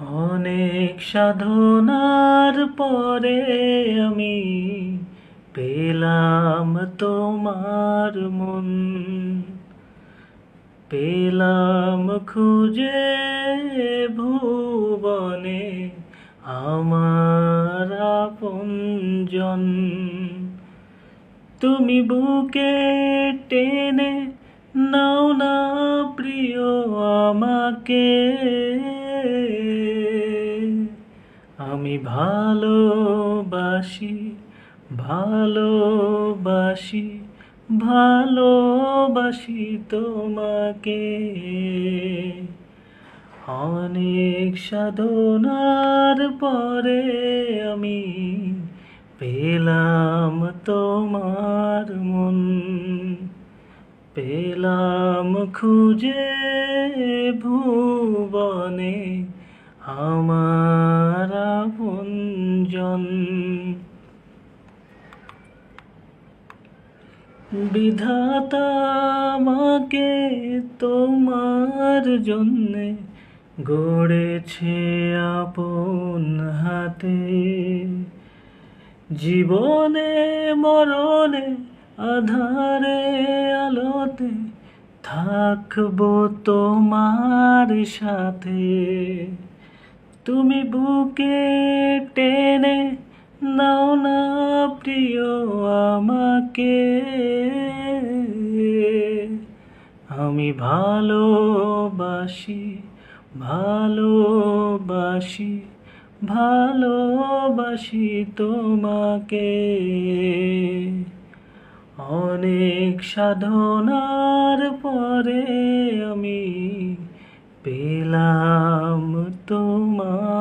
অনেক সাধনার পরে আমি পেলাম তোমার মন, পেলাম খুঁজে ভুবনে আমার আপনজন। তুমি বুকে টেনে নাও না প্রিয় আমাকে, আমি ভালোবাসি ভালোবাসি ভালোবাসি তোমাকে। অনেক সাধনার পরে আমি পেলাম তোমার মন, পেলাম খুঁজে ভুবনে আমার আপনজন। বিধাতা আমাকে তোমার জন্যে গড়েছে আপন হাতে, জীবনে মরণে আধারে আলোতে থাকবো তোমার সাথে। তুমি বুকে টেনে নাও না প্রিয় আমাকে, আমি ভালোবাসি ভালোবাসি ভালোবাসি তোমাকে। অনেক সাধনার পরে আমি পেলাম তোমার